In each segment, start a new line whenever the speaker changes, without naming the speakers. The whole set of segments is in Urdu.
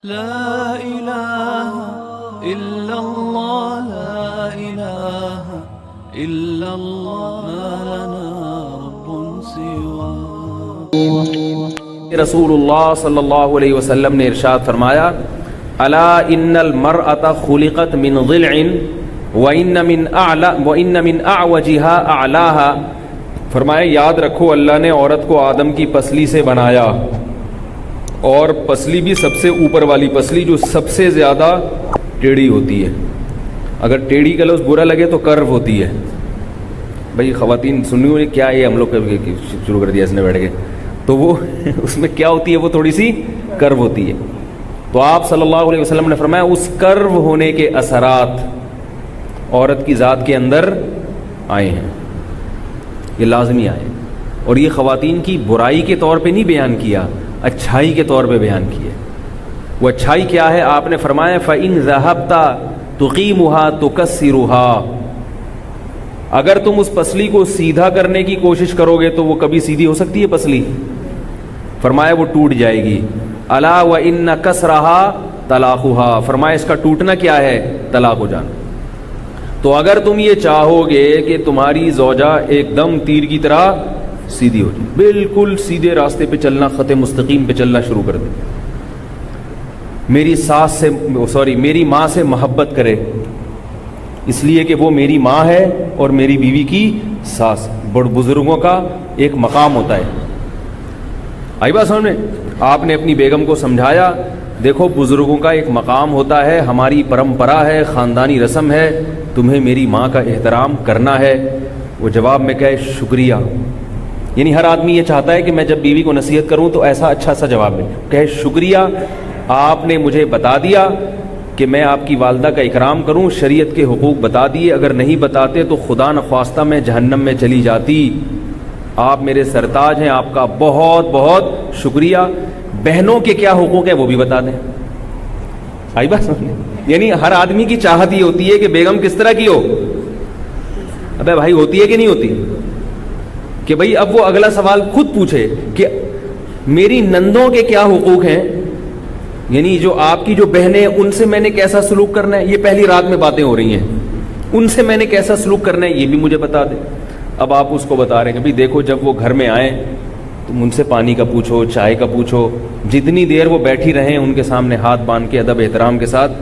لا إله إلا الله لا إله إلا الله ما لنا رب سواه.
رسول اللہ صلی اللہ علیہ وسلم نے ارشاد فرمایا الا ان المرأة خلقت من ضلع وان من اعوجها اعلاها. فرمایا یاد رکھو اللہ نے عورت کو آدم کی پسلی سے بنایا، اور پسلی بھی سب سے اوپر والی پسلی جو سب سے زیادہ ٹیڑھی ہوتی ہے. اگر ٹیڑھی کا لفظ برا لگے تو کرو ہوتی ہے. بھائی خواتین سنی ہوئی کیا یہ ہم لوگ شروع کر دیا اس نے بیٹھ کے، تو وہ اس میں کیا ہوتی ہے، وہ تھوڑی سی کرو ہوتی ہے. تو آپ صلی اللہ علیہ وسلم نے فرمایا اس کرو ہونے کے اثرات عورت کی ذات کے اندر آئے ہیں، یہ لازمی آئے. اور یہ خواتین کی برائی کے طور پہ نہیں بیان کیا، اچھائی کے طور پہ بیان کیے. وہ اچھائی کیا ہے؟ آپ نے فرمایا فَإِن ذَهَبْتَ تُقِيمُهَا تُكَسِّرُهَا. اگر تم اس پسلی کو سیدھا کرنے کی کوشش کرو گے تو وہ کبھی سیدھی ہو سکتی ہے پسلی؟ فرمایا وہ ٹوٹ جائے گی. الا وَإِنَّ كَسْرَهَا طَلَاقُهَا. فرمایا اس کا ٹوٹنا کیا ہے؟ طلاق ہو جانا. تو اگر تم یہ چاہو گے کہ تمہاری زوجہ ایک دم تیر کی طرح سیدھی ہو جائے، بالکل سیدھے راستے پہ چلنا، خط مستقیم پہ چلنا شروع کر دے، میری ماں سے محبت کرے اس لیے کہ وہ میری ماں ہے اور میری بیوی کی ساس. بڑے بزرگوں کا ایک مقام ہوتا ہے. آئی بات سامنے؟ آپ نے اپنی بیگم کو سمجھایا دیکھو بزرگوں کا ایک مقام ہوتا ہے، ہماری پرمپرا ہے، خاندانی رسم ہے، تمہیں میری ماں کا احترام کرنا ہے. وہ جواب میں کہے شکریہ. یعنی ہر آدمی یہ چاہتا ہے کہ میں جب بیوی کو نصیحت کروں تو ایسا اچھا سا جواب ملے. کہے شکریہ، آپ نے مجھے بتا دیا کہ میں آپ کی والدہ کا اکرام کروں، شریعت کے حقوق بتا دیے، اگر نہیں بتاتے تو خدا نخواستہ میں جہنم میں چلی جاتی. آپ میرے سرتاج ہیں، آپ کا بہت بہت شکریہ. بہنوں کے کیا حقوق ہیں وہ بھی بتا دیں. آئی بات سمجھنے؟ یعنی ہر آدمی کی چاہت یہ ہوتی ہے کہ بیگم کس طرح کی ہو. ابے بھائی ہوتی ہے کہ نہیں ہوتی؟ کہ بھئی اب وہ اگلا سوال خود پوچھے کہ میری نندوں کے کیا حقوق ہیں، یعنی جو آپ کی جو بہنیں ان سے میں نے کیسا سلوک کرنا ہے. یہ پہلی رات میں باتیں ہو رہی ہیں، ان سے میں نے کیسا سلوک کرنا ہے یہ بھی مجھے بتا دیں. اب آپ اس کو بتا رہے ہیں کہ بھئی دیکھو جب وہ گھر میں آئیں تم ان سے پانی کا پوچھو، چائے کا پوچھو، جتنی دیر وہ بیٹھی رہیں ان کے سامنے ہاتھ باندھ کے ادب احترام کے ساتھ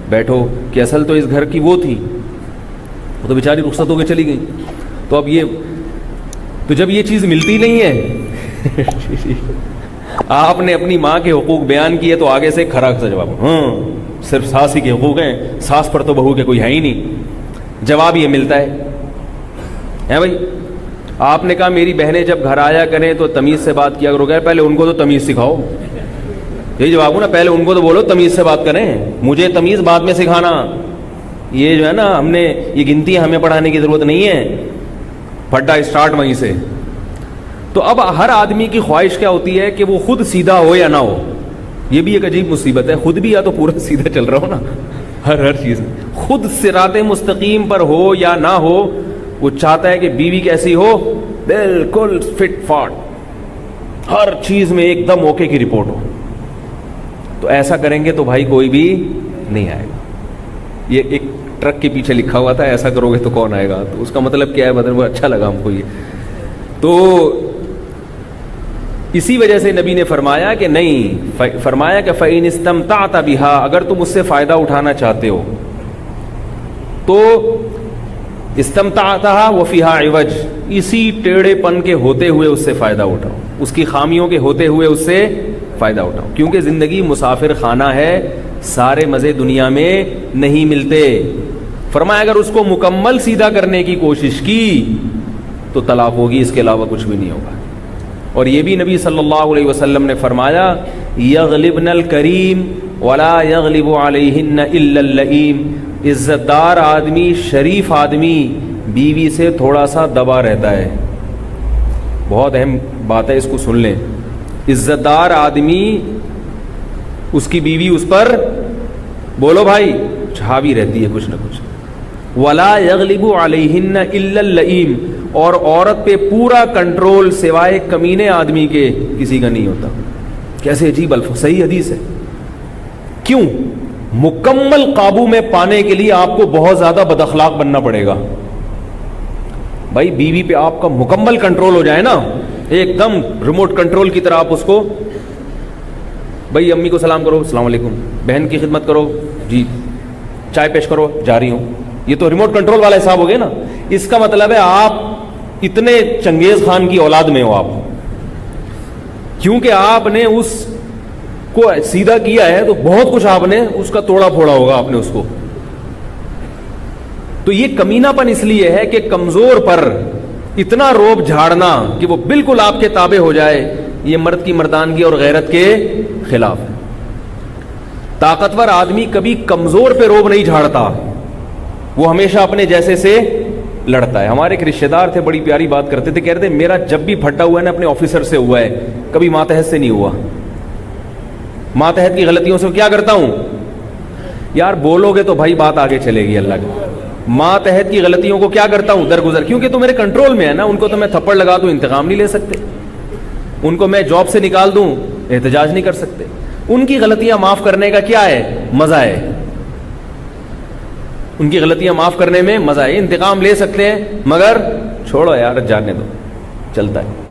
بیٹھو. کہ اصل تو اس گھر کی وہ تھی، وہ تو بیچاری رخصت ہو کے چلی گئی. تو جب یہ چیز ملتی نہیں ہے آپ نے اپنی ماں کے حقوق بیان کیے تو آگے سے کھرا سا جواب، ہاں صرف ساس ہی کے حقوق ہیں، ساس پر تو بہو کے کوئی ہے ہی نہیں. جواب یہ ملتا ہے بھائی. آپ نے کہا میری بہنیں جب گھر آیا کریں تو تمیز سے بات کیا کرو. گے پہلے ان کو تو تمیز سکھاؤ. یہی جواب ہو نا، پہلے ان کو تو بولو تمیز سے بات کریں، مجھے تمیز بعد میں سکھانا. یہ جو ہے نا ہم نے یہ گنتی ہمیں پڑھانے کی ضرورت نہیں ہے، پھڈا اسٹارٹ وہیں سے. تو اب ہر آدمی کی خواہش کیا ہوتی ہے کہ وہ خود سیدھا ہو یا نہ ہو. یہ بھی ایک عجیب مصیبت ہے، خود بھی یا تو پورا سیدھا چل رہا ہو نا ہر چیز خود صراط مستقیم پر ہو یا نہ ہو. وہ چاہتا ہے کہ بیوی کیسی ہو، بالکل فٹ فاٹ، ہر چیز میں ایک دم اوکے کی رپورٹ ہو. تو ایسا کریں گے تو بھائی کوئی بھی نہیں آئے گا. یہ ایک ٹرک کے پیچھے لکھا ہوا تھا ایسا کرو گے تو کون آئے گا. تو اس کا مطلب کیا ہے؟ بدن وہ اچھا لگا ہم کو یہ. تو اسی وجہ سے نبی نے فرمایا کہ نہیں، فرمایا کہ فَإِنِ اسْتَمْتَعْتَ بِهَا، اگر تم اس سے فائدہ اٹھانا چاہتے ہو تو استمتعتها وفيها عوج، اسی ٹیڑھے پن کے ہوتے ہوئے اس سے فائدہ اٹھاؤ، اس کی خامیوں کے ہوتے ہوئے اس سے فائدہ اٹھاؤ. کیونکہ زندگی مسافر خانہ ہے، سارے مزے دنیا میں نہیں ملتے. فرمایا اگر اس کو مکمل سیدھا کرنے کی کوشش کی تو طلاق ہوگی، اس کے علاوہ کچھ بھی نہیں ہوگا. اور یہ بھی نبی صلی اللہ علیہ وسلم نے فرمایا یغلبن الکریم ولا یغلب علیہن الا اللئیم. عزت دار آدمی، شریف آدمی بیوی سے تھوڑا سا دبا رہتا ہے. بہت اہم بات ہے، اس کو سن لیں. عزت دار آدمی اس کی بیوی اس پر بولو بھائی چھاوی رہتی ہے کچھ نہ کچھ. ولا یغلب علیہن الا اللئیم، اور عورت پہ پورا کنٹرول سوائے کمینے آدمی کے کسی کا نہیں ہوتا. کیسے عجیب الفاظ، صحیح حدیث ہے. کیوں؟ مکمل قابو میں پانے کے لیے آپ کو بہت زیادہ بد اخلاق بننا پڑے گا. بھائی بیوی پہ آپ کا مکمل کنٹرول ہو جائے نا، ایک دم ریموٹ کنٹرول کی طرح آپ اس کو، بھائی امی کو سلام کرو، السلام علیکم، بہن کی خدمت کرو، جی چائے پیش کرو، جا رہی ہوں. یہ تو ریموٹ کنٹرول والا حساب ہو گیا نا. اس کا مطلب ہے آپ اتنے چنگیز خان کی اولاد میں ہو آپ، کیونکہ آپ نے اس کو سیدھا کیا ہے تو بہت کچھ آپ نے اس کا توڑا پھوڑا ہوگا آپ نے اس کو. تو یہ کمینہ پن اس لیے ہے کہ کمزور پر اتنا روب جھاڑنا کہ وہ بالکل آپ کے تابع ہو جائے، یہ مرد کی مردانگی اور غیرت کے خلاف ہے. طاقتور آدمی کبھی کمزور پہ روب نہیں جھاڑتا، وہ ہمیشہ اپنے جیسے سے لڑتا ہے. ہمارے ایک رشتے دار تھے، بڑی پیاری بات کرتے تھے، کہتے میرا جب بھی پھٹا ہوا ہے نا اپنے آفیسر سے ہوا ہے، کبھی ماتحت سے نہیں ہوا. ماتحت کی غلطیوں سے کیا کرتا ہوں یار، بولو گے تو بھائی بات آگے چلے گی اللہ کی. ماتحت کی غلطیوں کو کیا کرتا ہوں درگزر، کیونکہ تو میرے کنٹرول میں ہے نا. ان کو تو میں تھپڑ لگا دوں انتقام نہیں لے سکتے، ان کو میں جاب سے نکال دوں احتجاج نہیں کر سکتے. ان کی غلطیاں معاف کرنے کا کیا ہے مزہ ہے، ان کی غلطیاں معاف کرنے میں مزہ ہے. انتقام لے سکتے ہیں مگر چھوڑو یار، جانے دو، چلتا ہے.